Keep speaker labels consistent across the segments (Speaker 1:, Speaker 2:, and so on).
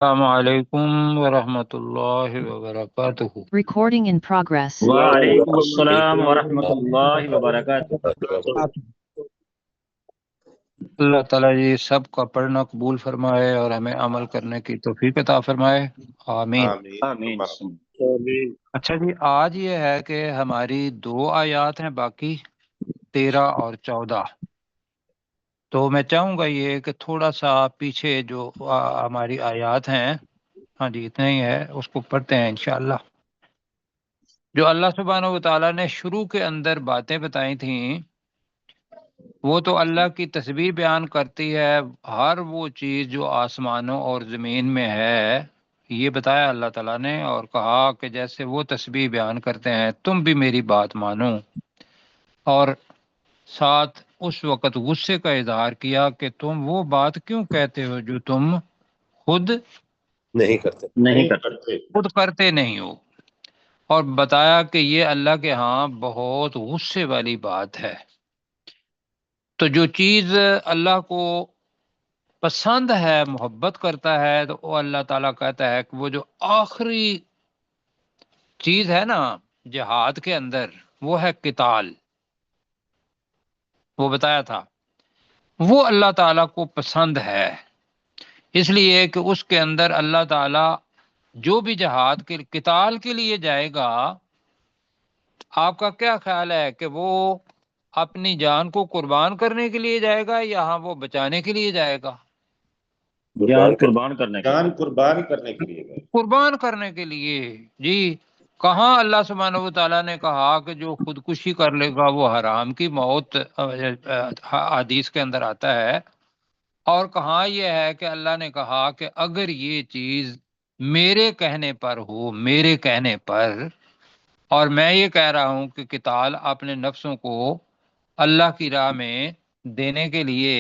Speaker 1: السلام علیکم ورحمۃ اللہ وبرکاتہ۔
Speaker 2: Recording in progress.
Speaker 3: وعلیکم السلام ورحمۃ اللہ وبرکاتہ۔
Speaker 1: اللہ تعالیٰ جی سب کا پڑھنا قبول فرمائے اور ہمیں عمل کرنے کی توفیق عطا فرمائے، آمین۔
Speaker 3: آمین۔
Speaker 1: اچھا جی، آج یہ ہے کہ ہماری 2 آیات ہیں باقی، 13 اور 14۔ تو میں چاہوں گا یہ کہ تھوڑا سا پیچھے جو ہماری آیات ہیں، ہاں جی اتنا ہی ہے، اس کو پڑھتے ہیں انشاءاللہ۔ جو اللہ سبحانہ و تعالیٰ نے شروع کے اندر باتیں بتائی تھیں، وہ تو اللہ کی تسبیح بیان کرتی ہے، ہر وہ چیز جو آسمانوں اور زمین میں ہے یہ بتایا اللہ تعالیٰ نے، اور کہا کہ جیسے وہ تسبیح بیان کرتے ہیں تم بھی میری بات مانو، اور ساتھ اس وقت غصے کا اظہار کیا کہ تم وہ بات کیوں کہتے ہو جو تم خود
Speaker 3: نہیں کرتے۔
Speaker 1: خود کرتے نہیں ہو، اور بتایا کہ یہ اللہ کے ہاں بہت غصے والی بات ہے۔ تو جو چیز اللہ کو پسند ہے، محبت کرتا ہے، تو وہ اللہ تعالیٰ کہتا ہے کہ وہ جو آخری چیز ہے نا جہاد کے اندر، وہ ہے قتال، وہ بتایا تھا، وہ اللہ تعالیٰ کو پسند ہے، اس لیے کہ اس کے اندر اللہ تعالیٰ جو بھی جہاد کے قتال کے لیے جائے گا، آپ کا کیا خیال ہے کہ وہ اپنی جان کو قربان کرنے کے لیے جائے گا یا ہاں وہ بچانے کے لیے جائے گا؟
Speaker 3: جان قربان کرنے کے لیے۔
Speaker 1: قربان کرنے کے لیے، جی۔ کہاں اللہ سبحانہ و تعالیٰ نے کہا کہ جو خودکشی کر لے گا وہ حرام کی موت حدیث کے اندر آتا ہے، اور کہاں یہ ہے کہ اللہ نے کہا کہ اگر یہ چیز میرے کہنے پر ہو، میرے کہنے پر، اور میں یہ کہہ رہا ہوں کہ قتال اپنے نفسوں کو اللہ کی راہ میں دینے کے لیے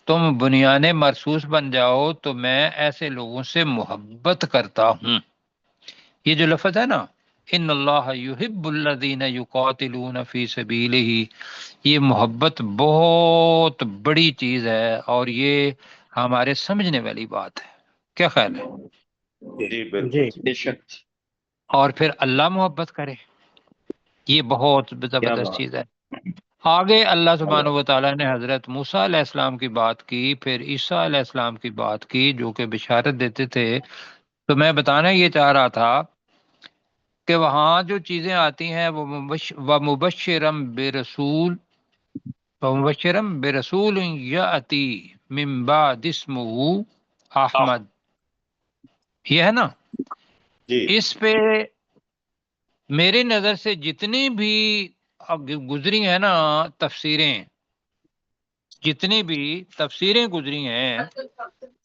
Speaker 1: تم بنیان مرصوص بن جاؤ، تو میں ایسے لوگوں سے محبت کرتا ہوں۔ یہ جو لفظ ہے نا، ان اللہ یحب الذین یقاتلون فی سبیلہ، یہ محبت بہت بڑی چیز ہے، اور یہ ہمارے سمجھنے والی بات ہے۔ کیا خیال ہے؟
Speaker 3: جی بے شک۔
Speaker 1: اور پھر اللہ محبت کرے، یہ بہت زبردست چیز ہے۔ آگے اللہ سبحانہ و تعالیٰ نے حضرت موسیٰ علیہ السلام کی بات کی، پھر عیسیٰ علیہ السلام کی بات کی جو کہ بشارت دیتے تھے۔ تو میں بتانا یہ چاہ رہا تھا کہ وہاں جو چیزیں آتی ہیں وہ وَمُبَشِّرًا بِرَسُولٍ یَأْتِی مِن بَعْدِ اسْمُهُ احمد، یہ ہے نا، اس پہ میری نظر سے جتنی بھی گزری ہیں نا تفسیریں، جتنی بھی تفسیریں گزری ہیں،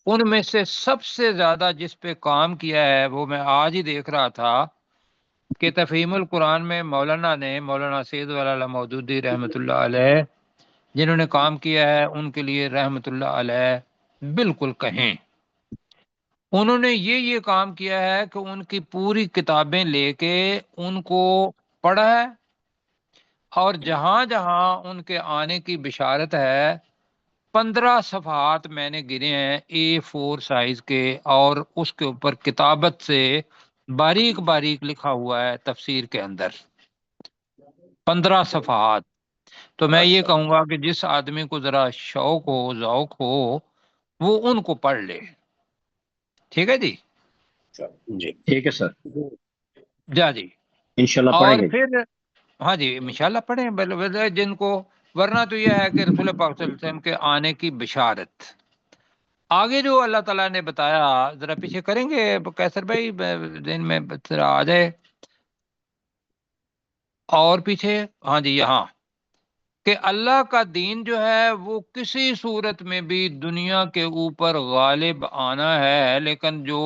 Speaker 1: ان میں سے سب سے زیادہ جس پہ کام کیا ہے وہ میں آج ہی دیکھ رہا تھا کہ تفہیم القرآن میں مولانا سید والا مودودی رحمۃ اللہ علیہ جنہوں نے کام کیا ہے ان کے لیے رحمۃ اللہ علیہ بالکل کہیں۔ انہوں نے یہ کام کیا ہے کہ ان کی پوری کتابیں لے کے ان کو پڑھا ہے، اور جہاں جہاں ان کے آنے کی بشارت ہے 15 صفحات میں نے گنے ہیں A4 سائز کے، اور اس کے اوپر کتابت سے باریک باریک لکھا ہوا ہے تفسیر کے اندر 15 صفحات۔ تو میں یہ کہوں گا کہ جس آدمی کو ذرا شوق ہو، ذوق ہو، وہ ان کو پڑھ لے۔ ٹھیک ہے جی؟
Speaker 3: جی ٹھیک ہے سر،
Speaker 1: جا جی۔
Speaker 3: انشاءاللہ
Speaker 1: اور
Speaker 3: پڑھیں گے۔
Speaker 1: پھر ہاں جی انشاءاللہ پڑھیں، جن کو، ورنہ تو یہ ہے کہ رسول پاک صلی اللہ علیہ وسلم کے آنے کی بشارت۔ آگے جو اللہ تعالیٰ نے بتایا، ذرا پیچھے کریں گے کیسر بھائی، دن میں ذرا آ جائے اور پیچھے، ہاں جی یہاں، کہ اللہ کا دین جو ہے وہ کسی صورت میں بھی دنیا کے اوپر غالب آنا ہے، لیکن جو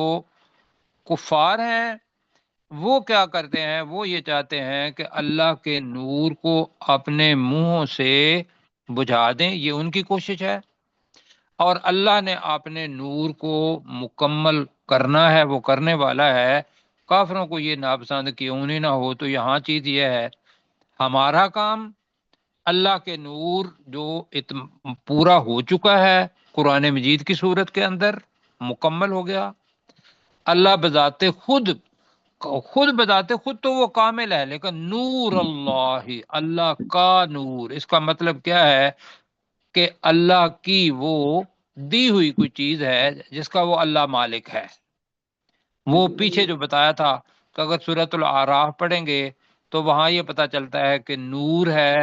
Speaker 1: کفار ہیں وہ کیا کرتے ہیں، وہ یہ چاہتے ہیں کہ اللہ کے نور کو اپنے منہوں سے بجھا دیں، یہ ان کی کوشش ہے، اور اللہ نے اپنے نور کو مکمل کرنا ہے، وہ کرنے والا ہے۔ کافروں کو یہ ناپسند کیوں نہیں نہ ہو، تو یہاں چیز یہ ہے، ہمارا کام اللہ کے نور جو پورا ہو چکا ہے قرآن مجید کی صورت کے اندر، مکمل ہو گیا، اللہ بذات خود تو وہ کامل ہے، لیکن نور اللہ، اللہ کا نور، اس کا مطلب کیا ہے کہ اللہ کی وہ دی ہوئی کوئی چیز ہے جس کا وہ اللہ مالک ہے۔ وہ پیچھے جو بتایا تھا کہ اگر سورۃ الاعراف پڑھیں گے تو وہاں یہ پتہ چلتا ہے کہ نور ہے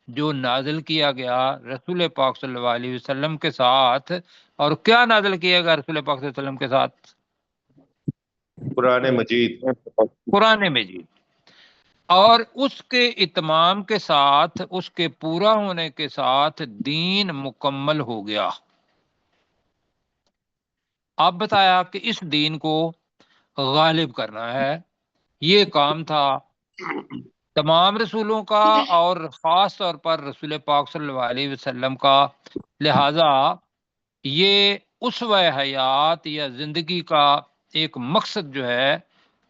Speaker 1: جو نازل کیا گیا رسول پاک صلی اللہ علیہ وسلم کے ساتھ۔ اور کیا نازل کیا گیا رسول پاک صلی اللہ علیہ وسلم کے ساتھ؟
Speaker 4: قرآن مجید،
Speaker 1: قرآن مجید۔ اور اس کے اتمام کے ساتھ، اس کے پورا ہونے کے ساتھ دین مکمل ہو گیا۔ اب بتایا کہ اس دین کو غالب کرنا ہے، یہ کام تھا تمام رسولوں کا اور خاص طور پر رسول پاک صلی اللہ علیہ وسلم کا۔ لہذا یہ اسوہ حیات یا زندگی کا ایک مقصد جو ہے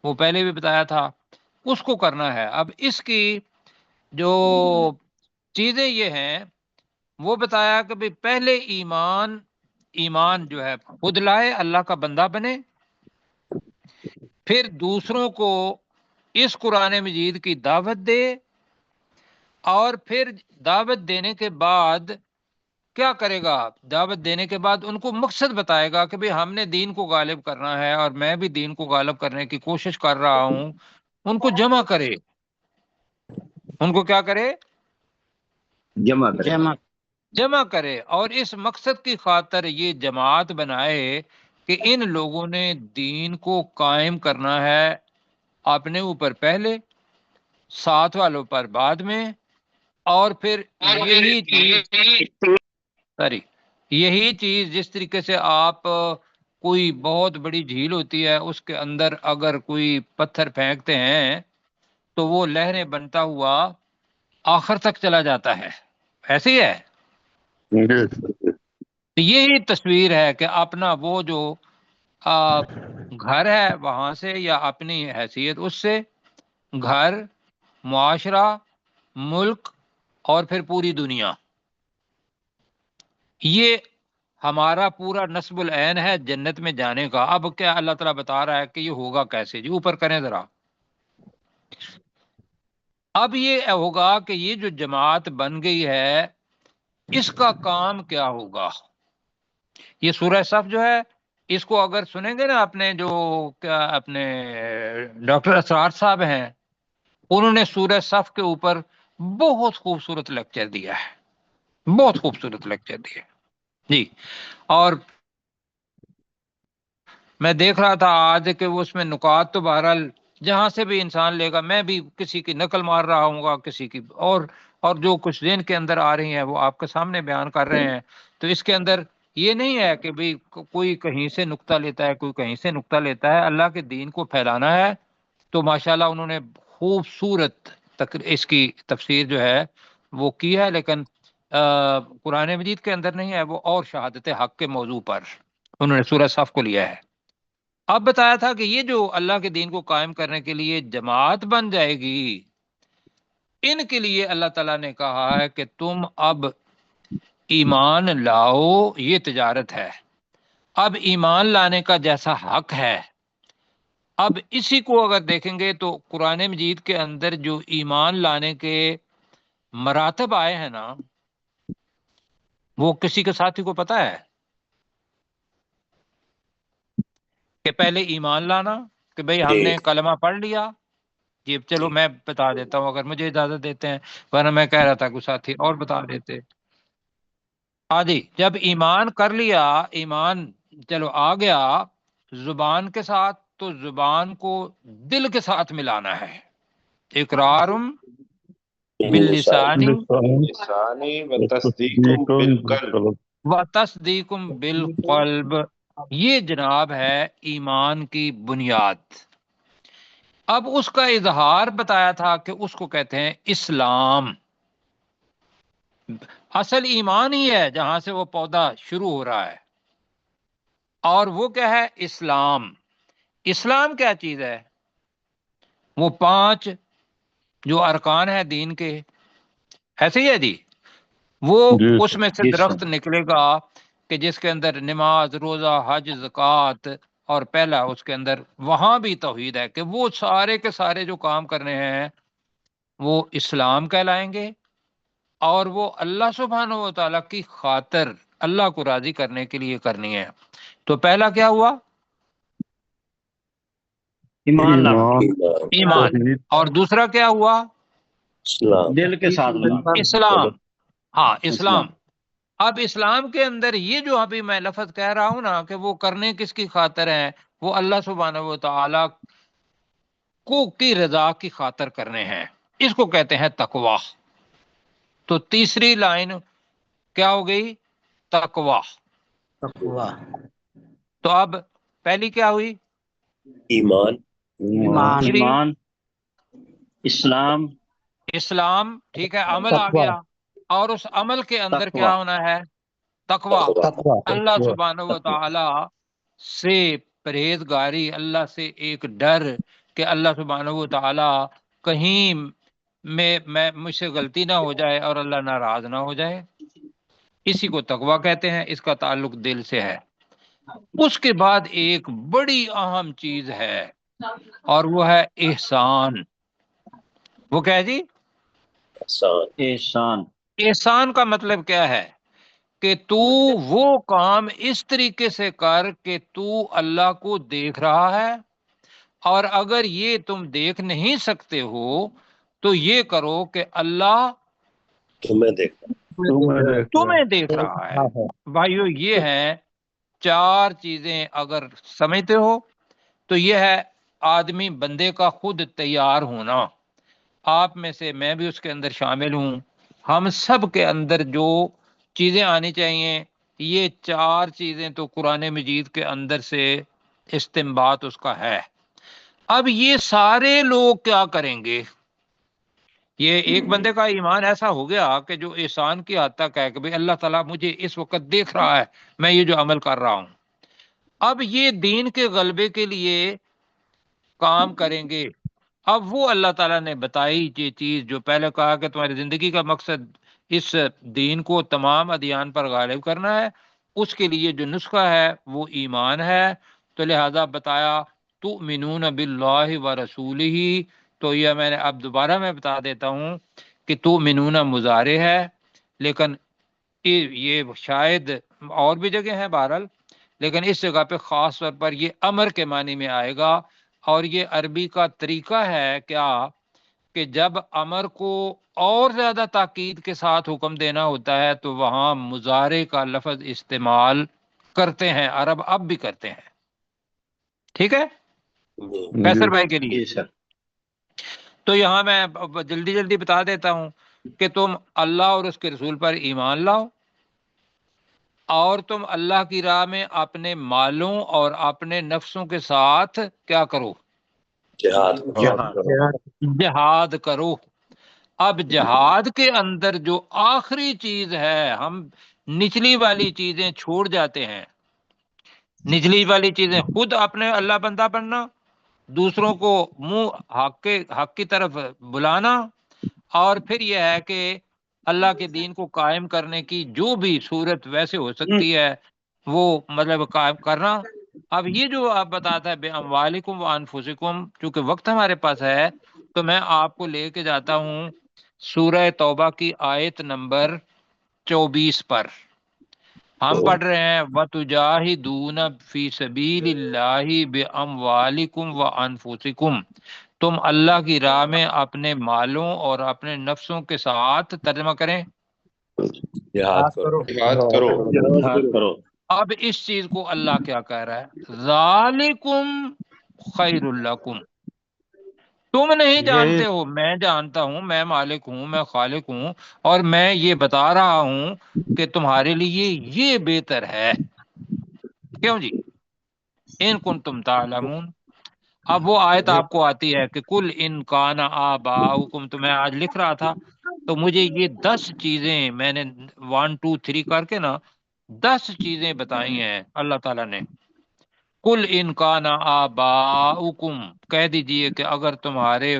Speaker 1: وہ پہلے بھی بتایا تھا، اس کو کرنا ہے۔ اب اس کی جو چیزیں یہ ہیں وہ بتایا کہ بھی پہلے ایمان جو ہے خود لائے، اللہ کا بندہ بنے، پھر دوسروں کو اس قرآن مجید کی دعوت دے، اور پھر دعوت دینے کے بعد کیا کرے گا؟ دعوت دینے کے بعد ان کو مقصد بتائے گا کہ ہم نے دین کو غالب کرنا ہے اور میں بھی دین کو غالب کرنے کی کوشش کر رہا ہوں۔ ان کو جمع کرے، ان کو کیا کرے؟ جمع کرے، اور اس مقصد کی خاطر یہ جماعت بنائے کہ ان لوگوں نے دین کو قائم کرنا ہے اپنے اوپر پہلے، ساتھ والوں پر بعد میں، اور پھر یہی چیز جس طریقے سے آپ کوئی بہت بڑی جھیل ہوتی ہے، اس کے اندر اگر کوئی پتھر پھینکتے ہیں تو وہ لہریں بنتا ہوا آخر تک چلا جاتا ہے، ایسے ہی ہے۔ یہی تصویر ہے کہ اپنا وہ جو گھر ہے وہاں سے، یا اپنی حیثیت اس سے، گھر، معاشرہ، ملک، اور پھر پوری دنیا، یہ ہمارا پورا نصب العین ہے جنت میں جانے کا۔ اب کیا اللہ تعالیٰ بتا رہا ہے کہ یہ ہوگا کیسے؟ جی اوپر کریں ذرا۔ اب یہ ہوگا کہ یہ جو جماعت بن گئی ہے اس کا کام کیا ہوگا؟ یہ سورہ صف جو ہے، اس کو اگر سنیں گے نا، اپنے جو کیا اپنے ڈاکٹر اسرار صاحب ہیں، انہوں نے سورہ صف کے اوپر بہت خوبصورت لیکچر دیا ہے، بہت خوبصورت لیکچر دیا ہے جی۔ اور میں دیکھ رہا تھا آج کہ وہ اس میں نکات تو بہرحال جہاں سے بھی انسان لے گا، میں بھی کسی کی نقل مار رہا ہوں گا، کسی کی اور جو کچھ ذہن کے اندر آ رہی ہیں وہ آپ کے سامنے بیان کر رہے ہیں۔ تو اس کے اندر یہ نہیں ہے کہ بھی کوئی کہیں سے نقطہ لیتا ہے، کوئی کہیں سے نقطہ لیتا ہے، اللہ کے دین کو پھیلانا ہے۔ تو ماشاءاللہ انہوں نے خوبصورت اس کی تفسیر جو ہے وہ کی ہے، لیکن قرآن مجید کے اندر نہیں ہے وہ، اور شہادت حق کے موضوع پر انہوں نے سورہ صف کو لیا ہے۔ اب بتایا تھا کہ یہ جو اللہ کے دین کو قائم کرنے کے لیے جماعت بن جائے گی، ان کے لیے اللہ تعالیٰ نے کہا ہے کہ تم اب ایمان لاؤ، یہ تجارت ہے۔ اب ایمان لانے کا جیسا حق ہے، اب اسی کو اگر دیکھیں گے تو قرآن مجید کے اندر جو ایمان لانے کے مراتب آئے ہیں نا، وہ کسی کے ساتھی کو پتہ ہے کہ پہلے ایمان لانا کہ بھئی ہم نے کلمہ پڑھ لیا؟ جی چلو میں بتا دیتا ہوں اگر مجھے اجازت دیتے ہیں، ورنہ میں کہہ رہا تھا کوئی ساتھی اور بتا دیتے۔ جی جب ایمان کر لیا، ایمان چلو آ گیا زبان کے ساتھ، تو زبان کو دل کے ساتھ ملانا ہے۔ اقرارم باللسانی وتصدیقم بالقلب، یہ جناب ہے ایمان کی بنیاد۔ اب اس کا اظہار بتایا تھا کہ اس کو کہتے ہیں اسلام۔ اصل ایمان ہی ہے جہاں سے وہ پودا شروع ہو رہا ہے، اور وہ کیا ہے؟ اسلام۔ اسلام کیا چیز ہے؟ وہ 5 جو ارکان ہے دین کے، ایسے ہی ہے جی۔ وہ اس میں سے درخت نکلے گا کہ جس کے اندر نماز، روزہ، حج، زکوٰۃ اور پہلا اس کے اندر وہاں بھی توحید ہے کہ وہ سارے کے سارے جو کام کرنے ہیں وہ اسلام کہلائیں گے اور وہ اللہ سبحانہ و تعالیٰ کی خاطر اللہ کو راضی کرنے کے لیے کرنی ہے۔ تو پہلا کیا ہوا؟
Speaker 3: ایمان لانا،
Speaker 1: ایمان۔ اور دوسرا کیا ہوا؟
Speaker 3: دل کے ساتھ لگا
Speaker 1: اسلام۔ ہاں اسلام۔ اب اسلام کے اندر یہ جو ابھی میں لفظ کہہ رہا ہوں نا کہ وہ کرنے کس کی خاطر ہیں، وہ اللہ سبحانہ و تعالیٰ کو کی رضا کی خاطر کرنے ہیں، اس کو کہتے ہیں تقوی۔ تو تیسری لائن کیا ہو گئی؟ تقوی۔ تو اب پہلی کیا ہوئی؟
Speaker 5: ایمان،
Speaker 3: ایمان، اسلام،
Speaker 1: اسلام، ٹھیک ہے، عمل آ گیا، اور اس عمل کے اندر
Speaker 3: تقوی۔
Speaker 1: کیا ہونا ہے؟ تقوی۔ اللہ سبحانہ و تعالی سے پرہیزگاری، اللہ سے ایک ڈر کہ اللہ سبحانہ و تعالی کہیں میں مجھ سے غلطی نہ ہو جائے اور اللہ ناراض نہ ہو جائے، اسی کو تقوی کہتے ہیں، اس کا تعلق دل سے ہے۔ اس کے بعد ایک بڑی اہم چیز ہے اور وہ ہے احسان۔ وہ کیا ہے جی؟
Speaker 3: احسان۔
Speaker 1: احسان کا مطلب کیا ہے؟ کہ تو وہ کام اس طریقے سے کر کہ تو اللہ کو دیکھ رہا ہے، اور اگر یہ تم دیکھ نہیں سکتے ہو تو یہ کرو کہ اللہ تمہیں دیکھ رہا ہے۔ بھائیو یہ ہیں چار چیزیں، اگر سمجھتے ہو تو یہ ہے آدمی بندے کا خود تیار ہونا۔ آپ میں سے میں بھی اس کے اندر شامل ہوں، ہم سب کے اندر جو چیزیں آنی چاہیے، یہ چار چیزیں تو قرآن مجید کے اندر سے استنباط اس کا ہے۔ اب یہ سارے لوگ کیا کریں گے؟ یہ ایک بندے کا ایمان ایسا ہو گیا کہ جو احسان کی حد تک ہے کہ بھئی اللہ تعالیٰ مجھے اس وقت دیکھ رہا ہے میں یہ جو عمل کر رہا ہوں۔ اب یہ دین کے غلبے کے لیے کام کریں گے۔ اب وہ اللہ تعالیٰ نے بتائی یہ چیز جو پہلے کہا کہ تمہاری زندگی کا مقصد اس دین کو تمام ادیان پر غالب کرنا ہے، اس کے لیے جو نسخہ ہے وہ ایمان ہے۔ تو لہذا بتایا تؤمنون باللہ ورسولہ، تو یہ میں نے اب دوبارہ میں بتا دیتا ہوں کہ تؤمنون مضارع ہے، لیکن یہ شاید اور بھی جگہ ہیں بہرحال، لیکن اس جگہ پہ خاص طور پر یہ امر کے معنی میں آئے گا۔ اور یہ عربی کا طریقہ ہے کیا کہ جب امر کو اور زیادہ تاکید کے ساتھ حکم دینا ہوتا ہے تو وہاں مضارع کا لفظ استعمال کرتے ہیں، عرب اب بھی کرتے ہیں۔ ٹھیک ہے فیصل بھائی کے لیے؟ تو یہاں میں جلدی جلدی بتا دیتا ہوں کہ تم اللہ اور اس کے رسول پر ایمان لاؤ، اور تم اللہ کی راہ میں اپنے مالوں اور اپنے نفسوں کے ساتھ کیا کرو؟ جہاد کرو۔ اب جہاد کے اندر جو آخری چیز ہے، ہم نچلی والی چیزیں چھوڑ جاتے ہیں۔ نچلی والی چیزیں خود اپنے اللہ بندہ بننا، دوسروں کو منہ حق کی طرف بلانا، اور پھر یہ ہے کہ اللہ کے دین کو قائم کرنے کی جو بھی صورت ویسے ہو سکتی ہے وہ مطلب قائم کرنا۔ اب یہ جو آپ بتاتا ہے بے اموالکم و انفسکم، چونکہ وقت ہمارے پاس ہے تو میں آپ کو لے کے جاتا ہوں سورہ توبہ کی آیت نمبر 24 پر۔ ہم پڑھ رہے ہیں وَتُجَاهِدُونَ فِي سَبِيلِ اللَّهِ بِأَمْوَالِكُمْ وَأَنفُسِكُمْ، تم اللہ کی راہ میں اپنے مالوں اور اپنے نفسوں کے ساتھ، ترجمہ کریں،
Speaker 4: جہاد کرو۔
Speaker 1: اب اس چیز کو اللہ کیا کہہ رہا ہے؟ ذالکم خیر لکم، تم نہیں جانتے ہو، میں جانتا ہوں، میں مالک ہوں، میں خالق ہوں، اور میں یہ بتا رہا ہوں کہ تمہارے لیے یہ بہتر ہے۔ کیوں جی؟ ان کنتم تعلمون۔ اب وہ آیت آپ کو آتی ہے کہ کل ان کان آباؤکم، تو میں آج لکھ رہا تھا تو مجھے یہ 10 چیزیں میں نے 1 2 3 کر کے نا 10 چیزیں بتائی ہیں اللہ تعالیٰ نے۔ کل ان کان آباؤکم، کہہ دیجئے کہ اگر تمہارے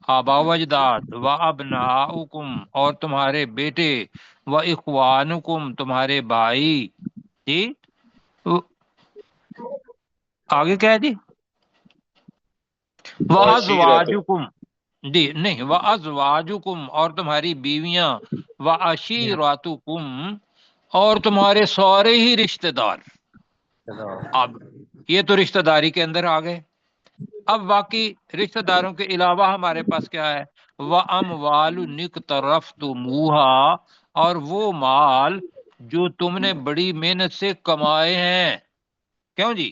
Speaker 1: آبا و اجداد، و ابناؤکم، اور تمہارے بیٹے، و اخوانکم، تمہارے بھائی، جی، آگے کیا ہے جی؟ وَأَزْوَاجُكُمْ، جی نہیں، وَأَزْوَاجُكُمْ، اور تمہاری بیویاں، وَعَشِيرَتُكُمْ، اور تمہارے سارے ہی رشتہ دار۔ اب یہ تو رشتہ داری کے اندر آ گئے۔ اب باقی رشتہ داروں کے علاوہ ہمارے پاس کیا ہے؟ وَأَمْوَالُ نِقْتَرَفْتُمُوهَا، اور وہ مال جو تم نے بڑی محنت سے کمائے ہیں۔ کیوں جی؟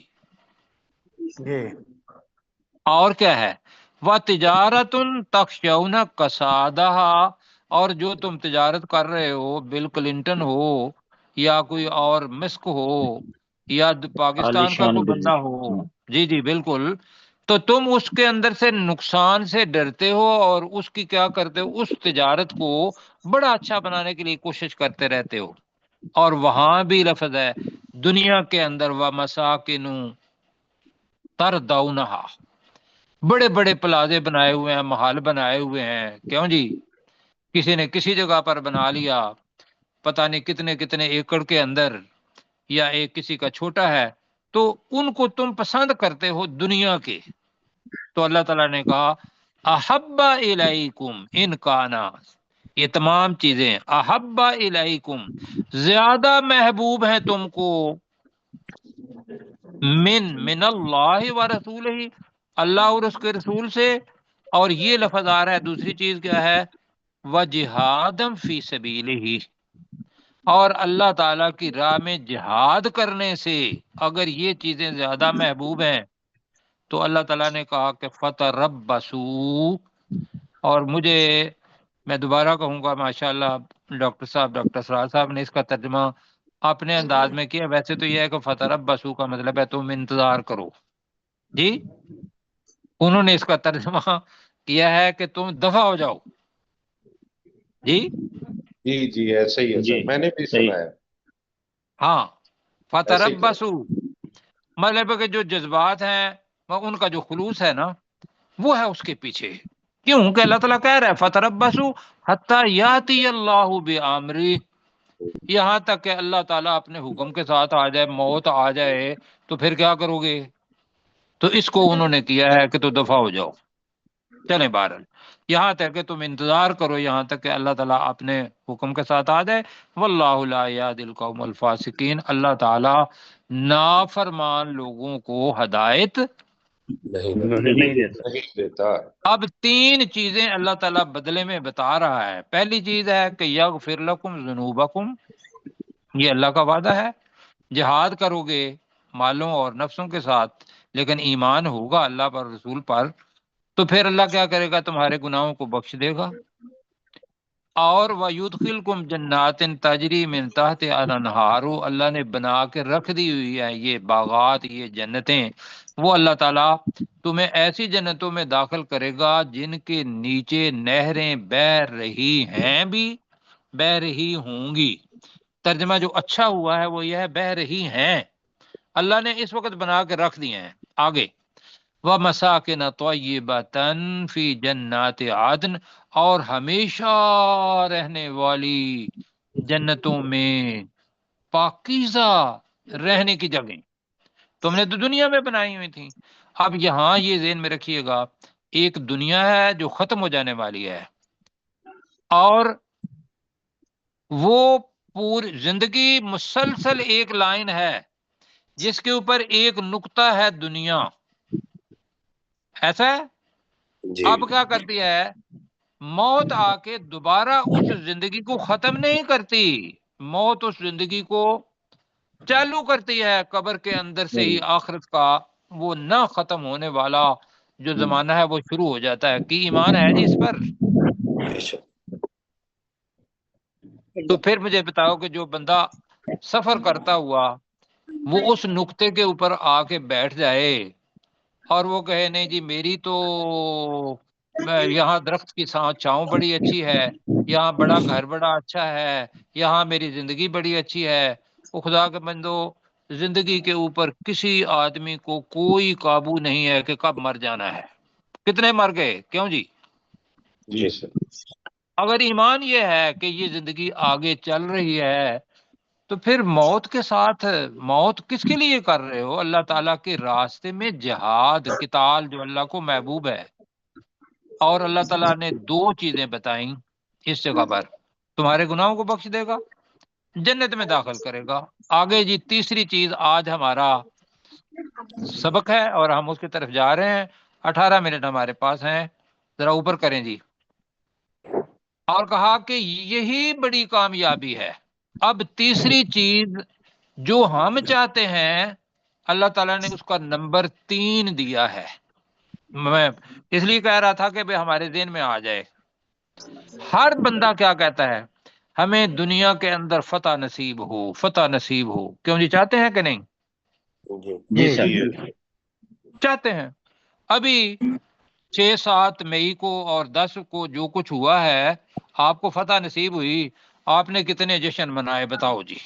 Speaker 1: اور کیا ہے؟ وَتِجَارَةٌ تَخْشَوْنَ كَسَادَهَا، اور جو تم تجارت کر رہے ہو، بل کلنٹن ہو یا کوئی اور مسک ہو یا پاکستان کا
Speaker 3: عالیشان
Speaker 1: کوئی بندہ
Speaker 3: بزنس۔
Speaker 1: ہو، جی جی بالکل، تو تم اس کے اندر سے نقصان سے ڈرتے ہو اور اس کی کیا کرتے ہو؟ اس تجارت کو بڑا اچھا بنانے کے لیے کوشش کرتے رہتے ہو۔ اور وہاں بھی لفظ ہے دنیا کے اندر، وَمَسَاكِنُ تَرْضَوْنَهَا، بڑے بڑے پلازے بنائے ہوئے ہیں، محل بنائے ہوئے ہیں۔ کیوں جی؟ کسی نے کسی جگہ پر بنا لیا، پتہ نہیں کتنے کتنے ایکڑ کے اندر، یا ایک کسی کا چھوٹا ہے، تو ان کو تم پسند کرتے ہو دنیا کے۔ تو اللہ تعالیٰ نے کہا احب الیکم ان کانا، یہ تمام چیزیں احب الیکم، زیادہ محبوب ہیں تم کو، من اللہ و رسولہ، اللہ اور اس کے رسول سے۔ اور یہ لفظ آ رہا ہے، دوسری چیز کیا ہے؟ وجہادم فی سبیلہ، اور اللہ تعالیٰ کی راہ میں جہاد کرنے سے اگر یہ چیزیں زیادہ محبوب ہیں تو اللہ تعالیٰ نے کہا کہ فتربصوا، اور میں دوبارہ کہوں گا، ماشاءاللہ ڈاکٹر صاحب، ڈاکٹر سراج صاحب نے اس کا ترجمہ اپنے انداز میں کیا۔ ویسے تو یہ ہے کہ فتربصوا کا مطلب ہے تم انتظار کرو، جی، انہوں نے اس کا ترجمہ کیا ہے کہ تم دفع ہو جاؤ، جی
Speaker 4: جی جی ایسا ہی ہے
Speaker 3: جی
Speaker 4: سر، میں نے بھی
Speaker 3: صحیح۔
Speaker 4: سنا ہے
Speaker 1: ہاں،
Speaker 4: ایسے ہی کیا۔
Speaker 1: فتربصوا مطلب ہے کہ جو جذبات ہیں ان کا جو خلوص ہے نا، وہ ہے اس کے پیچھے۔ کیوں کہ اللہ تعالیٰ کہہ رہا ہے فتربصوا حتی یاتی اللہ بامرہ، یہاں تک کہ اللہ تعالیٰ اپنے حکم کے ساتھ آ جائے، موت آ جائے، تو پھر کیا کرو گے؟ تو اس کو انہوں نے کیا ہے کہ تو دفع ہو جاؤ، چلیں بہرحال یہاں تک کہ تم انتظار کرو یہاں تک کہ اللہ تعالیٰ اپنے حکم کے ساتھ آ جائے۔ واللہ لا یہدی القوم الفاسقین، اللہ تعالیٰ نافرمان لوگوں کو ہدایت۔
Speaker 3: نہیں دیتا۔
Speaker 4: نہیں دیتا۔
Speaker 1: اب تین چیزیں اللہ تعالیٰ بدلے میں بتا رہا ہے۔ پہلی چیز ہے کہ یغفر لکم ذنوبکم، یہ اللہ کا وعدہ ہے۔ جہاد کرو گے مالوں اور نفسوں کے ساتھ، لیکن ایمان ہوگا اللہ پر، رسول پر، تو پھر اللہ کیا کرے گا؟ تمہارے گناہوں کو بخش دے گا۔ اور وَيُدْخِلْكُمْ جَنَّاتٍ تَجْرِي مِن تَحْتِهَا الْأَنْهَارُ، اللہ نے بنا کے رکھ دی ہوئی ہے یہ باغات، یہ جنتیں، وہ اللہ تعالیٰ تمہیں ایسی جنتوں میں داخل کرے گا جن کے نیچے نہریں بہ رہی ہیں بھی، بہ رہی ہوں گی۔ ترجمہ جو اچھا ہوا ہے وہ یہ ہے بہ رہی ہیں، اللہ نے اس وقت بنا کے رکھ دیے ہیں۔ آگے وَمَسَاكِنَ طَيِّبَةً فِي جَنَّاتِ عَدْنٍ، اور ہمیشہ رہنے والی جنتوں میں پاکیزہ رہنے کی جگہیں تم نے تو دنیا میں بنائی ہوئی تھی۔ اب یہاں یہ ذہن میں رکھیے گا، ایک دنیا ہے جو ختم ہو جانے والی ہے، اور وہ پوری زندگی مسلسل ایک لائن ہے جس کے اوپر ایک نقطہ ہے دنیا، ایسا ہے؟
Speaker 4: جی
Speaker 1: اب کیا کرتی ہے؟ موت آ کے دوبارہ اس زندگی کو ختم نہیں کرتی، موت اس زندگی کو چالو کرتی ہے قبر کے اندر سے ہی، آخرت کا وہ نہ ختم ہونے والا جو زمانہ ہے وہ شروع ہو جاتا ہے۔ کی ایمان ہے جی اس پر؟ تو پھر مجھے بتاؤ کہ جو بندہ سفر کرتا ہوا وہ اس نقطے کے اوپر آ کے بیٹھ جائے اور وہ کہے نہیں جی میری تو یہاں درخت کی چھاؤں بڑی اچھی ہے، یہاں بڑا گھر بڑا اچھا ہے، یہاں میری زندگی بڑی اچھی ہے، وہ خدا کے بندو زندگی کے اوپر کسی آدمی کو کوئی قابو نہیں ہے کہ کب مر جانا ہے۔ کتنے مر گئے؟ کیوں جی؟
Speaker 4: جی سر۔
Speaker 1: اگر ایمان یہ ہے کہ یہ زندگی آگے چل رہی ہے تو پھر موت کے ساتھ موت کس کے لیے کر رہے ہو؟ اللہ تعالیٰ کے راستے میں جہاد، قتال جو اللہ کو محبوب ہے. اور اللہ تعالیٰ نے 2 چیزیں بتائیں اس جگہ پر، تمہارے گناہوں کو بخش دے گا، جنت میں داخل کرے گا. آگے جی تیسری چیز آج ہمارا سبق ہے اور ہم اس کی طرف جا رہے ہیں. 18 منٹ ہمارے پاس ہیں، ذرا اوپر کریں جی. اور کہا کہ یہی بڑی کامیابی ہے. اب تیسری چیز جو ہم چاہتے ہیں اللہ تعالیٰ نے اس کا نمبر 3 دیا ہے. میں اس لیے کہہ رہا تھا کہ بھئی ہمارے ذہن میں آ جائے. ہر بندہ کیا کہتا ہے؟ ہمیں دنیا کے اندر فتح نصیب ہو، فتح نصیب ہو. کیوں جی چاہتے ہیں کہ نہیں؟
Speaker 3: جی سر.
Speaker 1: چاہتے ہیں. ابھی 6-7 مئی کو اور 10 کو جو کچھ ہوا ہے، آپ کو فتح نصیب ہوئی، آپ نے کتنے جشن منائے بتاؤ جی؟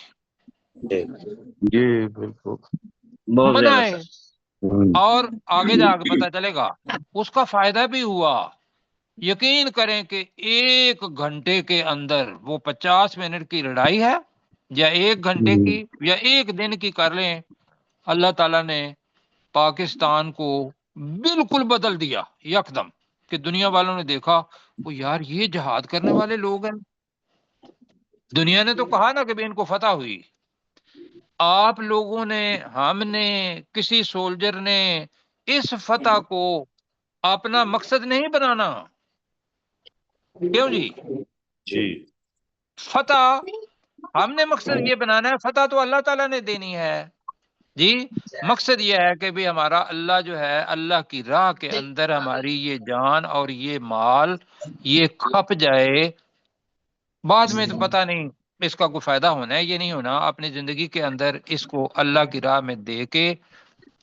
Speaker 3: جی بالکل بہت زیادہ
Speaker 1: منائے.
Speaker 3: سر.
Speaker 1: اور آگے جا کے پتہ چلے گا اس کا فائدہ بھی ہوا. یقین کریں کہ 1 گھنٹے کے اندر وہ 50 منٹ کی لڑائی ہے یا 1 گھنٹے کی یا 1 دن کی کر لیں، اللہ تعالیٰ نے پاکستان کو بالکل بدل دیا یکدم. کہ دنیا والوں نے دیکھا وہ یار یہ جہاد کرنے والے لوگ ہیں. دنیا نے تو کہا نا کہ ان کو فتح ہوئی. آپ لوگوں نے، ہم نے، کسی سولجر نے اس فتح کو اپنا مقصد نہیں بنانا. کیوں جی؟
Speaker 4: جی
Speaker 1: فتح ہم نے مقصد یہ بنانا ہے، فتح تو اللہ تعالیٰ نے دینی ہے. جی مقصد یہ ہے کہ بھی ہمارا اللہ جو ہے، اللہ کی راہ کے اندر ہماری یہ جان اور یہ مال یہ کھپ جائے. بعد میں تو پتہ نہیں اس کا کوئی فائدہ ہونا ہے یہ نہیں ہونا. اپنی زندگی کے اندر اس کو اللہ کی راہ میں دے کے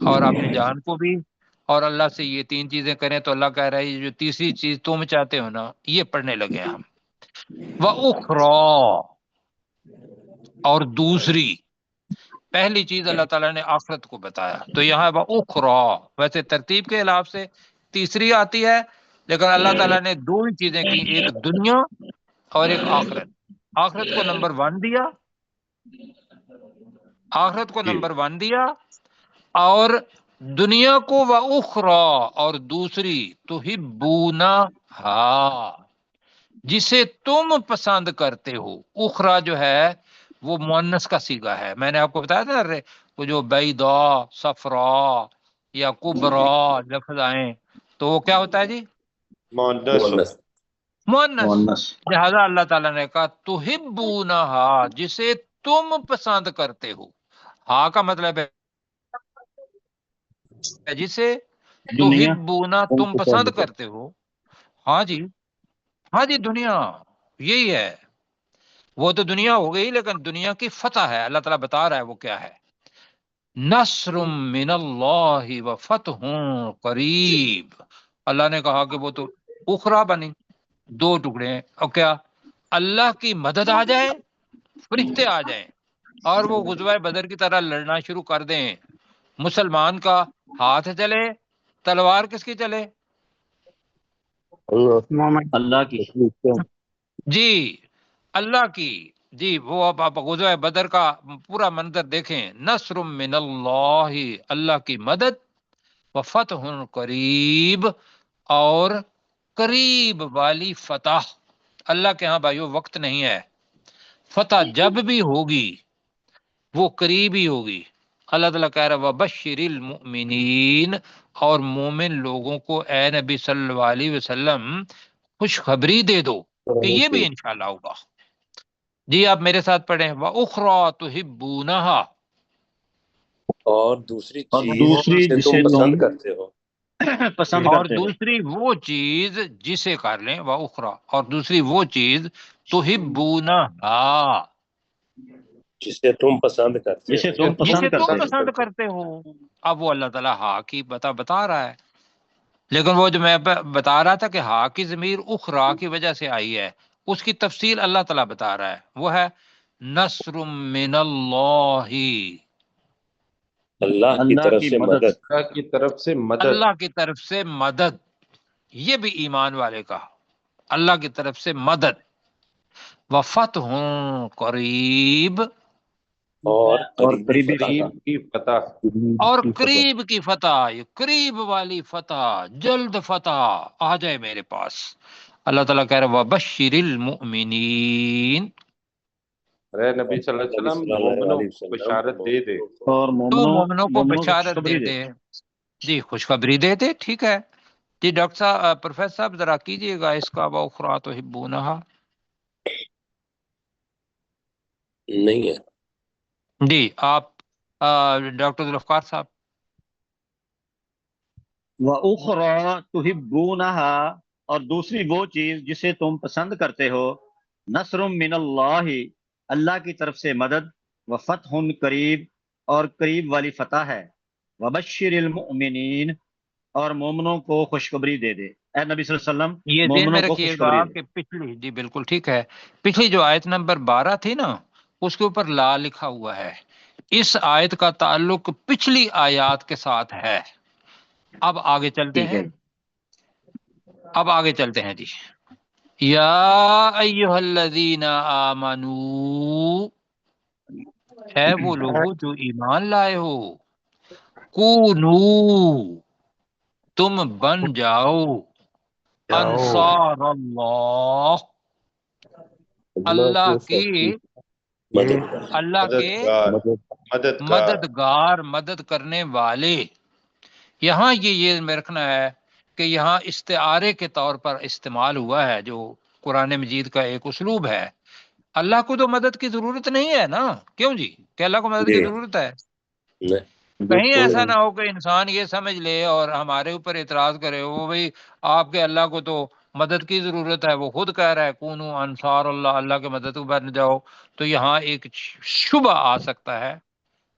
Speaker 1: اور اپنی جان کو بھی، اور اللہ سے یہ 3 چیزیں کریں تو اللہ کہہ رہا ہے یہ جو تیسری چیز تم چاہتے ہو نا یہ پڑھنے لگے ہم. وَأُخْرَى، اور دوسری. پہلی چیز اللہ تعالیٰ نے آخرت کو بتایا تو یہاں وَأُخْرَى، ویسے ترتیب کے حساب سے تیسری آتی ہے، لیکن اللہ تعالیٰ نے 2 ہی چیزیں کی، ایک دنیا اور ایک آخرت. آخرت کو نمبر 1 دیا، آخرت کو نمبر 1 دیا، اور دنیا کو وَأُخْرَى، اور دوسری تُحِبُّونَہَا، جسے تم پسند کرتے ہو. اخرا جو ہے وہ مؤنث کا صیغہ ہے. میں نے آپ کو بتایا تھا وہ جو بیضا، صفرا یا کبرا لفظ آئیں تو وہ کیا ہوتا ہے جی؟ مؤنث. لہذا اللہ تعالیٰ نے کہا تحبونہا، جسے تم پسند کرتے ہو. ہاں کا مطلب ہے جسے تحبونا، تم پسند کرتے ہو. ہاں جی، ہاں جی، دنیا یہی ہے. وہ تو دنیا ہو گئی لیکن دنیا کی فتح ہے. اللہ تعالیٰ بتا رہا ہے وہ کیا ہے. نصر من اللہ وفتح قریب. اللہ نے کہا کہ وہ تو اخرا بنی، 2 ٹکڑے ہیں. اور کیا؟ اللہ کی مدد آ جائے، فرشتے آ جائیں اور وہ غزوہ بدر کی طرح لڑنا شروع کر دیں. مسلمان کا ہاتھ چلے، تلوار کس کی چلے؟
Speaker 3: اللہ کی.
Speaker 1: جی اللہ کی. جی وہ اب آپ غزوہ بدر کا پورا منظر دیکھیں. نصر من اللہ، اللہ کی مدد، وفتح قریب، اور قریب والی فتح. اللہ کے ہاں بھائیو وقت نہیں ہے. فتح جب بھی ہوگی وہ قریب ہی ہوگی. اللہ تعالیٰ کہہ رہا ہے وَبَشِّرِ الْمُؤْمِنِينَ، اور مومن لوگوں کو اے نبی صلی اللہ علیہ وسلم خوشخبری دے دو کہ یہ بھی انشاءاللہ ہوگا. جی آپ میرے ساتھ پڑھیں وَأُخْرَى تُحِبُّونَهَا،
Speaker 4: اور دوسری چیز جسے تم پسند کرتے ہو.
Speaker 1: اور دوسری وہ چیز جسے کر لیں وَأُخْرَى، اور دوسری وہ چیز تُحِبُّونَهَا،
Speaker 4: جسے تم پسند کرتے
Speaker 1: جسے تم پسند کرتے ہو. اب وہ اللہ تعالیٰ ہا کی بتا رہا ہے. لیکن وہ جو میں بتا رہا تھا کہ ہا کی ضمیر اخرا کی وجہ سے آئی ہے، اس کی تفصیل اللہ تعالیٰ بتا رہا ہے. وہ ہے نصر من اللہ،
Speaker 4: اللہ کی طرف سے مدد، اللہ کی طرف سے مدد،
Speaker 1: اللہ کی طرف سے مدد. یہ بھی ایمان والے کا، اللہ کی طرف سے مدد. وفتح قریب،
Speaker 4: اور
Speaker 3: قریبی
Speaker 5: کی فتح
Speaker 1: اور قریب کی فتح، یہ قریب والی فتح، جلد فتح آ جائے میرے پاس۔ اللہ تعالیٰ کہہ رہا ہے وَبَشِّرِ الْمُؤْمِنِينَ،
Speaker 5: اے نبی صلی اللہ علیہ وسلم مومنوں کو بشارت دے دے،
Speaker 3: اور
Speaker 1: تو مومنوں کو بشارت
Speaker 3: خوشخبری
Speaker 1: دے دے، جی خوشخبری دے دے، ٹھیک ہے جی۔ ڈاکٹر صاحب، پروفیسر صاحب ذرا کیجئے گا اس کا وَأُخْرَىٰ تُحِبُّونَهَا۔
Speaker 4: نہیں ہے
Speaker 1: جی آپ ڈاکٹر ذوالفقار صاحب۔
Speaker 3: وَأُخْرَىٰ تُحِبُّونَهَا، اور دوسری وہ چیز جسے تم پسند کرتے ہو، نصر من اللہ، اللہ کی طرف سے مدد، وفتح قریب، اور قریب والی فتح ہے، وبشر المؤمنین، اور مومنوں کو خوشخبری دے دے۔ اے نبی صلی اللہ علیہ وسلم
Speaker 1: یہ ذہن
Speaker 3: مومنوں
Speaker 1: میں
Speaker 3: کو
Speaker 1: رکھیے گا
Speaker 3: خوشخبری دے۔
Speaker 1: کہ پچھلی، جی بالکل ٹھیک ہے، پچھلی جو آیت نمبر 12 تھی نا، اس کے اوپر لا لکھا ہوا ہے، اس آیت کا تعلق پچھلی آیات کے ساتھ ہے۔ اب آگے چلتے
Speaker 3: ٹھیک
Speaker 1: ہیں،
Speaker 3: ہے،
Speaker 1: اب آگے چلتے ہیں جی۔ یا ایہا الذین آمنو، ہے وہ لوگو جو ایمان لائے ہو، کونو، تم بن جاؤ، انصار اللہ، اللہ کی، اللہ کے مددگار، مدد کرنے والے۔ یہاں یہ میں رکھنا ہے کہ یہاں استعارے کے طور پر استعمال ہوا ہے، جو قرآن مجید کا ایک اسلوب ہے۔ اللہ کو تو مدد کی ضرورت نہیں ہے نا، کیوں جی؟ کہ اللہ کو مدد کی ضرورت ہے؟ کہیں ایسا نہ ہو کہ انسان یہ سمجھ لے اور ہمارے اوپر اعتراض کرے، وہ بھئی آپ کے اللہ کو تو مدد کی ضرورت ہے، وہ خود کہہ رہا ہے کونو انصار اللہ، اللہ کے مدد بن جاؤ۔ تو یہاں ایک شبہ آ سکتا ہے،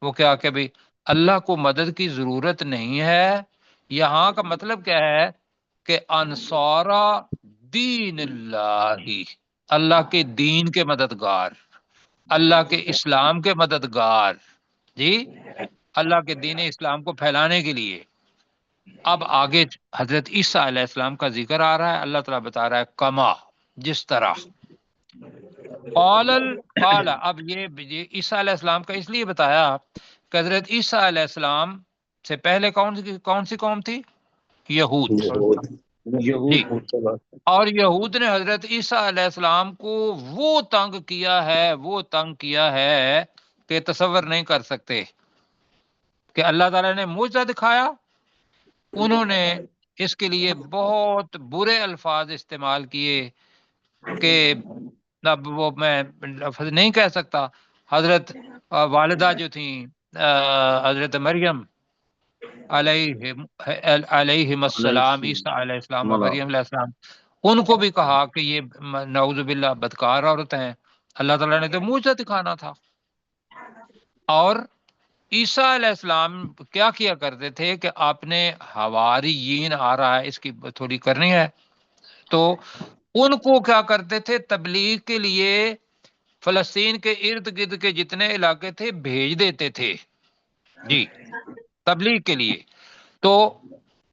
Speaker 1: وہ کیا کہ بھئی اللہ کو مدد کی ضرورت نہیں ہے۔ یہاں کا مطلب کیا ہے کہ انصارہ دین اللہ، اللہ کے دین کے مددگار، اللہ کے اسلام کے مددگار، جی اللہ کے دین اسلام کو پھیلانے کے لیے۔ اب آگے حضرت عیسیٰ علیہ السلام کا ذکر آ رہا ہے، اللہ تعالیٰ بتا رہا ہے کما، جس طرح، قال اب یہ عیسیٰ علیہ السلام کا اس لیے بتایا کہ حضرت عیسیٰ علیہ السلام سے پہلے کون سی قوم تھی؟ یہود، جی۔ اور یہود نے حضرت عیسیٰ علیہ السلام کو وہ تنگ کیا ہے کہ تصور نہیں کر سکتے، کہ اللہ تعالیٰ نے معجزہ دکھایا، انہوں نے اس کے لیے بہت برے الفاظ استعمال کیے کہ اب وہ میں لفظ نہیں کہہ سکتا۔ حضرت والدہ جو تھیں حضرت مریم علیہ السلام، عیسیٰ علیہ السلام اور مریم علیہ السلام، ان کو بھی کہا کہ یہ نعوذ باللہ بدکار عورت ہیں، اللہ تعالیٰ نے تو معجزہ دکھانا تھا۔ اور عیسیٰ علیہ السلام کیا کیا کرتے تھے کہ آپ نے حواریین آ رہا ہے، اس کی تھوڑی کرنی ہے، تو ان کو کیا کرتے تھے تبلیغ کے لیے فلسطین کے ارد گرد کے جتنے علاقے تھے بھیج دیتے تھے، جی تبلیغ کے لیے۔ تو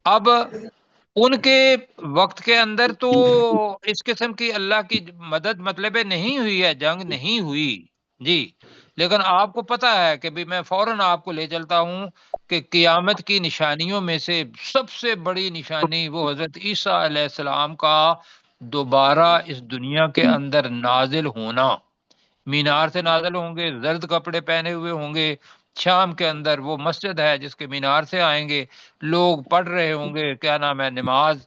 Speaker 1: اب ان کے وقت کے اندر تو اس قسم کی اللہ کی مدد مطلب نہیں ہوئی ہے، جنگ نہیں ہوئی، جی۔ لیکن آپ کو پتا ہے کہ بھی میں فوراً آپ کو لے چلتا ہوں کہ قیامت کی نشانیوں میں سے سب سے بڑی نشانی وہ حضرت عیسیٰ علیہ السلام کا دوبارہ اس دنیا کے اندر نازل ہونا، مینار سے نازل ہوں گے، زرد کپڑے پہنے ہوئے ہوں گے، شام کے اندر وہ مسجد ہے جس کے مینار سے آئیں گے، لوگ پڑھ رہے ہوں گے کیا نام ہے نماز،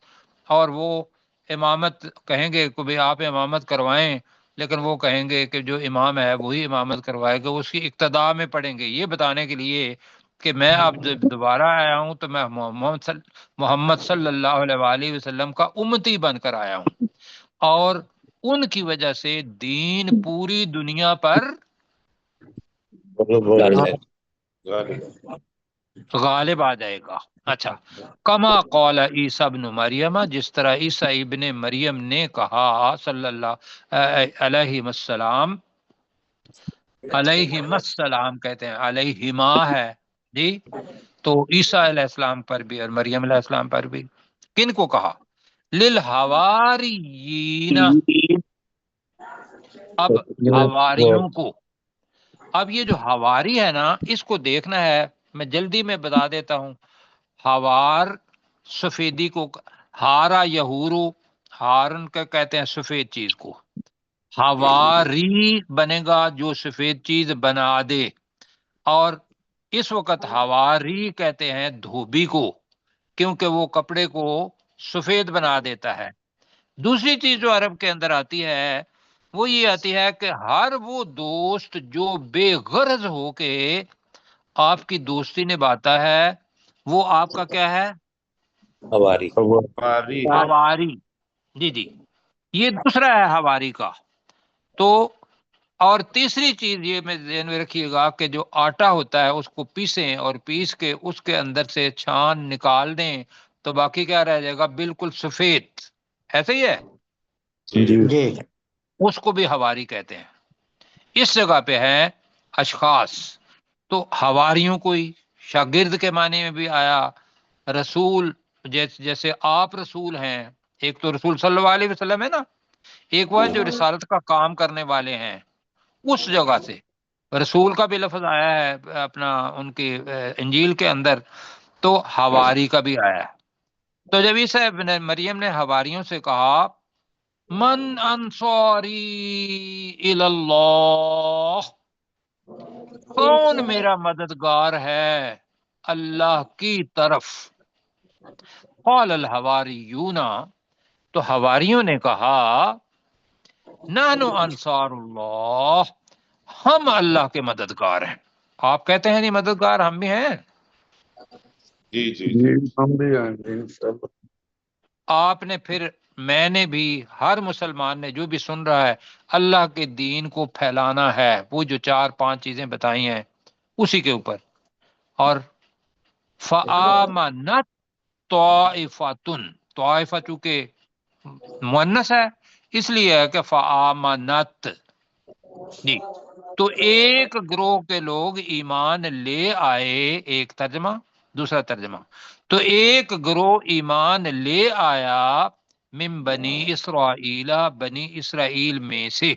Speaker 1: اور وہ امامت کہیں گے کہ بھی آپ امامت کروائیں، لیکن وہ کہیں گے کہ جو امام ہے وہی امامت کروائے گا، اس کی اقتداء میں پڑھیں گے، یہ بتانے کے لیے کہ میں اب دوبارہ آیا ہوں تو میں محمد صلی اللہ علیہ وآلہ وسلم کا امتی بن کر آیا ہوں، اور ان کی وجہ سے دین پوری دنیا پر غالب آ جائے گا۔ اچھا، کما قال عیسیٰ ابن مریم، جس طرح عیسیٰ ابن مریم نے کہا صلی اللہ علیہ السلام، علیہ السلام کہتے ہیں، علیہما ہے جی، تو عیسیٰ علیہ السلام پر بھی اور مریم علیہ السلام پر بھی، کن کو کہا؟ للحواریین، اب حواریوں کو، اب یہ جو حواری ہے نا، اس کو دیکھنا ہے، میں جلدی میں بتا دیتا ہوں۔ حوار سفیدی کو، ہارا یہورو، ہارن کا کہتے ہیں سفید چیز کو، حواری بنے گا جو سفید چیز بنا دے، اور اس وقت حواری کہتے ہیں دھوبی کو، کیونکہ وہ کپڑے کو سفید بنا دیتا ہے۔ دوسری چیز جو عرب کے اندر آتی ہے وہ یہ آتی ہے کہ ہر وہ دوست جو بے غرض ہو کے آپ کی دوستی نبھاتا ہے وہ آپ کا کیا ہے؟
Speaker 4: حواری۔
Speaker 1: حواری۔ جی جی، یہ دوسرا ہے حواری کا۔ تو اور تیسری چیز یہ میں ذہن میں رکھیے گا کہ جو آٹا ہوتا ہے اس کو پیسیں اور پیس کے اس کے اندر سے چھان نکال دیں تو باقی کیا رہ جائے گا؟ بالکل سفید۔ ایسے ہی ہے،
Speaker 3: جی
Speaker 1: اس کو بھی حواری کہتے ہیں۔ اس جگہ پہ ہے اشخاص، تو حواریوں کوئی شاگرد کے معنی میں بھی آیا، رسول جیسے آپ رسول ہیں، ایک تو رسول صلی اللہ علیہ وسلم ہے نا، ایک وہ ہے جو رسالت کا کام کرنے والے ہیں، اس جگہ سے رسول کا بھی لفظ آیا ہے اپنا ان کی انجیل کے اندر، تو حواری کا بھی آیا ہے۔ تو جب عیسیٰ ابن مریم نے حواریوں سے کہا من انصاری الی اللہ، کون میرا مددگار ہے اللہ کی طرف، قال الحواریون، تو حواریوں نے کہا نحن انصار اللہ، ہم اللہ کے مددگار ہیں۔ آپ کہتے ہیں نہیں مددگار، ہم بھی ہیں۔
Speaker 5: جی جی
Speaker 6: ہم بھی آئیں گے انشاءاللہ۔
Speaker 1: آپ نے پھر، میں نے بھی، ہر مسلمان نے جو بھی سن رہا ہے، اللہ کے دین کو پھیلانا ہے، وہ جو 4-5 چیزیں بتائی ہیں اسی کے اوپر۔ اور فآمنت طائفتن، طائفہ چونکہ مؤنث ہے اس لیے ہے کہ فآمنت، جی، تو ایک گروہ کے لوگ ایمان لے آئے، ایک ترجمہ۔ دوسرا ترجمہ، تو ایک گروہ ایمان لے آیا، من بنی اسرائیل، بنی اسرائیل میں سے،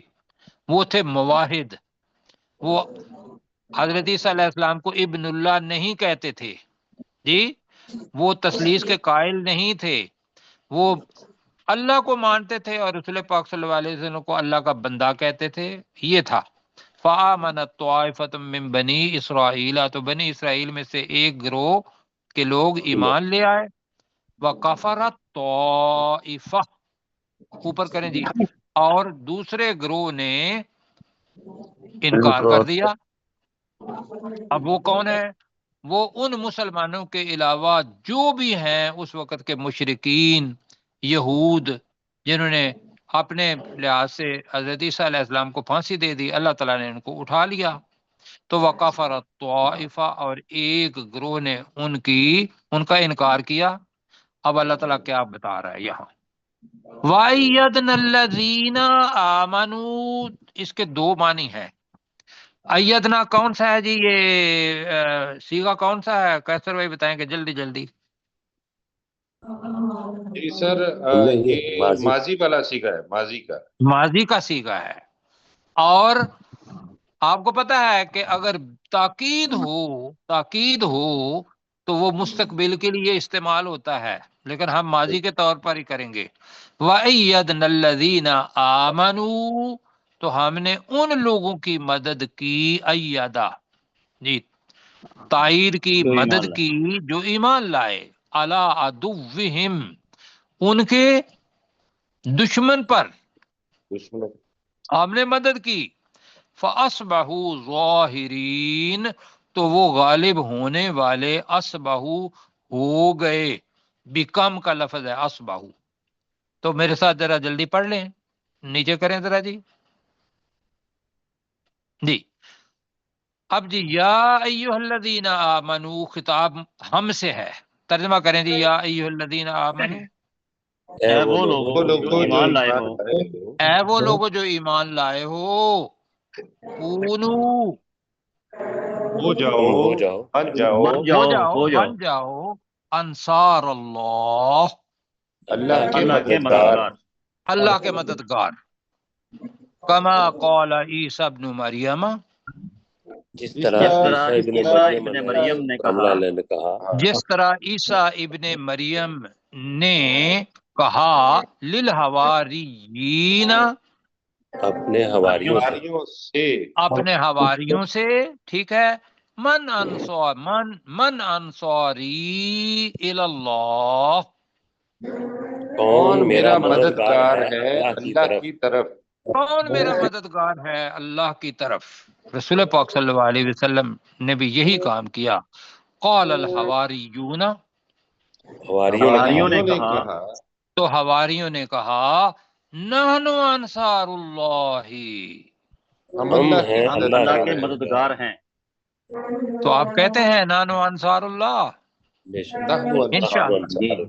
Speaker 1: وہ تھے مواحد، وہ حضرت عیسیٰ علیہ السلام کو ابن اللہ نہیں کہتے تھے، جی، وہ تثلیث کے قائل نہیں تھے، وہ اللہ کو مانتے تھے اور رسول پاک صلی اللہ علیہ وسلم کو اللہ کا بندہ کہتے تھے، یہ تھا۔ فآمنت طائفۃ من بنی اسرائیل، تو بنی اسرائیل میں سے ایک گروہ کے لوگ ایمان لے آئے، وکفرت طائفہ، اوپر کریں جی، اور دوسرے گروہ نے انکار کر دیا۔ اب وہ کون ہے؟ وہ ان مسلمانوں کے علاوہ جو بھی ہیں اس وقت کے مشرکین یہود، جنہوں نے اپنے لحاظ سے حضرت عیسیٰ علیہ السلام کو پھانسی دے دی، اللہ تعالیٰ نے ان کو اٹھا لیا۔ تو وکفرت طائفہ، اور ایک گروہ نے ان کا انکار کیا۔ اب اللہ تعالیٰ کیا بتا رہا ہے یہاں، وَأَيَّدْنَا الَّذِينَ آمَنُوا، اس کے دو معنی ہیں۔ ایدنا کون سا ہے جی؟ یہ سیغہ کون سا ہے؟ کیسر بھائی بتائیں گے جلدی جلدی۔
Speaker 5: جی سر، یہ ماضی والا سیگا ہے، ماضی کا،
Speaker 1: ماضی کا سیغہ ہے، اور آپ کو پتا ہے کہ اگر تاکید ہو تو وہ مستقبل کے لیے استعمال ہوتا ہے، لیکن ہم ماضی کے طور پر ہی کریں گے۔ وَأَيَّدْنَا الَّذِينَ آمَنُوا، تو ہم نے ان لوگوں کی مدد کی، ایدہ، جی، تائید کی، مدد کی، جو ایمان لائے، علی عدوہم، ان کے دشمن پر ہم نے مدد کی، فَأَصْبَحُوا ظَاہِرِينَ، تو وہ غالب ہونے والے، اصبحوا ہو گئے، بیکم کا لفظ ہے اصبحوا۔ تو میرے ساتھ ذرا جلدی پڑھ لیں، نیچے کریں ذرا جی۔ جی اب جی، یا ایھا الذین آمنو، خطاب ہم سے ہے، ترجمہ کریں جی، یا ایھا الذین آمنو،
Speaker 3: اے وہ لوگ جو ایمان لائے ہو،
Speaker 1: اے وہ لوگ جو ایمان لائے ہو، کونو،
Speaker 5: ہو جاؤ،
Speaker 1: بن جاؤ انصار اللہ،
Speaker 5: اللہ
Speaker 3: کے مددگار،
Speaker 1: اللہ کے مددگار، کما قال عیسی ابن مریم،
Speaker 4: جس طرح
Speaker 3: عیسیٰ ابن مریم نے کہا،
Speaker 1: جس طرح عیسیٰ ابن مریم نے کہا للحواریین،
Speaker 4: اپنے حواریوں
Speaker 1: سے، ٹھیک ہے، من انصاری اللہ،
Speaker 5: کون میرا مددگار ہے اللہ کی طرف،
Speaker 1: کون میرا مددگار ہے اللہ کی طرف۔ رسول پاک صلی اللہ علیہ وسلم نے بھی یہی کام کیا۔ قال الحواریون،
Speaker 3: حواریوں نے کہا،
Speaker 1: تو حواریوں نے کہا نحن انصار اللہ،
Speaker 5: ہم
Speaker 3: اللہ کے مددگار ہیں۔
Speaker 1: تو آپ کہتے ہیں نحن انصار اللہ، انشاءاللہ۔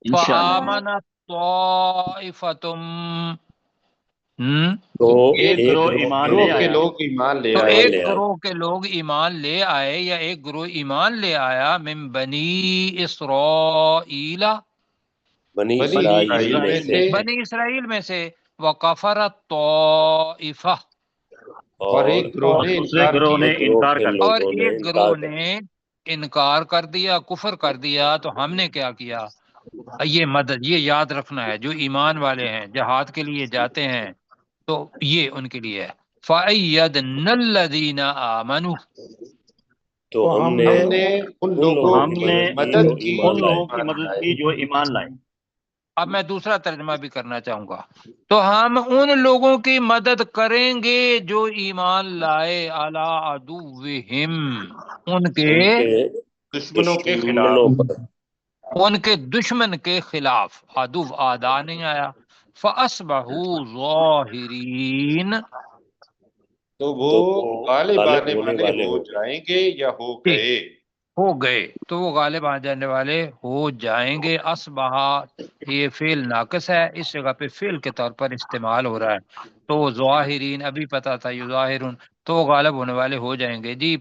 Speaker 1: فآمنت طائفۃ،
Speaker 4: تو
Speaker 3: ایک گروہ ایمان لے آیا،
Speaker 5: لوگ ایمان لے
Speaker 1: تو
Speaker 5: آئے،
Speaker 1: ایک گروہ کے لوگ ایمان لے آئے، یا ایک گروہ ایمان لے آیا، من بنی اسرائیل،
Speaker 4: بنی
Speaker 1: اسرائیل میں سے، وکفرت طائفہ،
Speaker 5: اور ایک گروہ
Speaker 3: دوسرے گروہ نے انکار کر دیا،
Speaker 1: اور ایک گروہ نے انکار کر دیا، کفر کر دیا۔ تو ہم نے کیا کیا؟ یہ مدد، یہ یاد رکھنا ہے، جو ایمان والے ہیں جہاد کے لیے جاتے ہیں تو یہ ان کے لیے ہے۔ فَأَيَّدْنَا الَّذِينَ آمَنُوا،
Speaker 4: تو ہم نے
Speaker 3: ان لوگوں کی مدد کی جو ایمان لائے۔
Speaker 1: اب میں دوسرا ترجمہ بھی کرنا چاہوں گا، تو ہم ان لوگوں کی مدد کریں گے جو ایمان لائے، علی عدوہم، ان کے
Speaker 5: دشمنوں کے خلاف،
Speaker 1: ان کے دشمن کے خلاف، عدو آدھا نہیں آیا۔ فَأَصْبَحُوا ظَاہِرِينَ،
Speaker 5: تو وہ غالب آنے والے ہو جائیں گے یا ہو گئے،
Speaker 1: تو وہ غالب آ جانے والے ہو جائیں گے۔ اصبح، یہ فعل ناقص ہے، اس جگہ پہ فعل کے طور پر استعمال ہو رہا ہے، تو وہ ظاہرین، ابھی پتا تھا یظاہرون، تو وہ غالب ہونے والے ہو جائیں گے۔ جی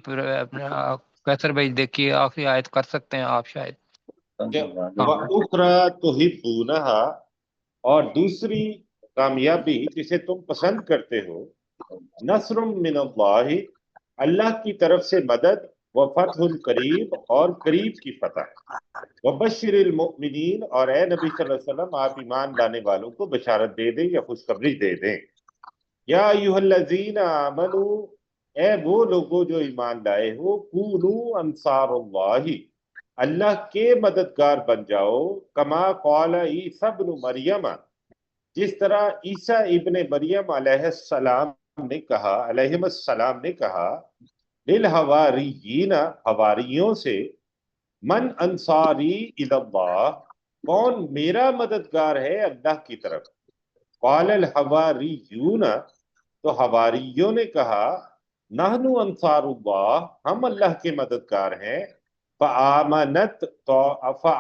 Speaker 1: کیسر بھائی دیکھیے آخری آیت کر سکتے ہیں آپ شاید۔
Speaker 7: وَأُخْرَى تُحِبُّونَهَا، اور دوسری کامیابی جسے تم پسند کرتے ہو، نصر من اللہ، اللہ کی طرف سے مدد، وفتح قریب، اور قریب کی فتح، وبشر المؤمنین، اور اے نبی صلی اللہ علیہ وسلم آپ ایمان لانے والوں کو بشارت دے دیں یا خوشخبری دے دیں۔ یا ایھا الذین آمنوا، اے وہ لوگوں جو ایمان لائے ہو، کونوا انصار اللہ، اللہ کے مددگار بن جاؤ، کما قال عیسی ابن مریم، جس طرح عیسیٰ ابن مریم علیہ السلام نے کہا للحواریین، حواریوں سے، من انصاری الی اللہ، کون میرا مددگار ہے اللہ کی طرف۔ قال الحواریون، تو حواریوں نے کہا نحن انصار اللہ، ہم اللہ کے مددگار ہیں۔ فآمنت طائفۃ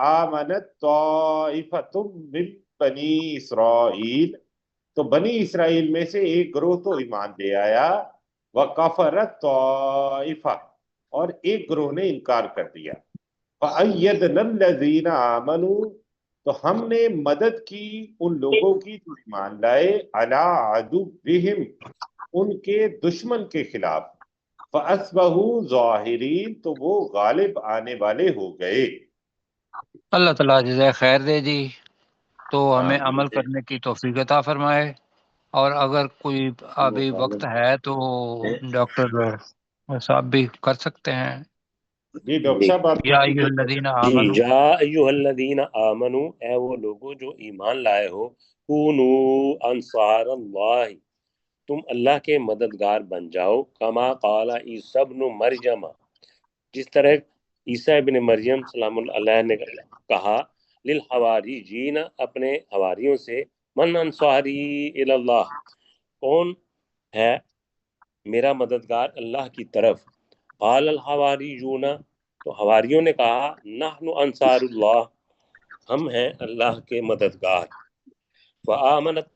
Speaker 7: من بنی اسرائیل، تو بنی اسرائیل میں سے ایک گروہ تو ایمان لے آیا، وکفرت طائفہ، اور ایک گروہ نے انکار کر دیا۔ فأیدنا الذین آمنوا، تو ہم نے مدد کی ان لوگوں کی جو ایمان لائے، علی عدوہم، ان کے دشمن کے خلاف، فَأَصْبَحُوا ظَاہِرِينَ، تو وہ غالب آنے والے ہو گئے۔
Speaker 1: اللہ تعالیٰ جزائے خیر دے جی، تو ہمیں عمل کرنے کی توفیق عطا فرمائے، اور اگر کوئی ابھی وقت ہے تو ڈاکٹر صاحب بھی کر سکتے ہیں۔
Speaker 7: جی ڈاکٹر صاحب آپ
Speaker 1: یا ایھا الذین آمنوا،
Speaker 4: یا ایھا الذین آمنوا، اے وہ لوگوں جو ایمان لائے ہو، کونوا انصار اللہ، تم اللہ کے مددگار بن جاؤ، کما قال عیسی ابن مریم، جس طرح عیسیٰ ابن مریم سلام اللہ علیہ نے کہا للحواریین، اپنے حواریوں سے، من انصاری الی اللہ، کون ہے میرا مددگار اللہ کی طرف۔ قال الحواریون، تو حواریوں نے کہا نحن انصار اللہ، ہم ہیں اللہ کے مددگار۔ فآمنت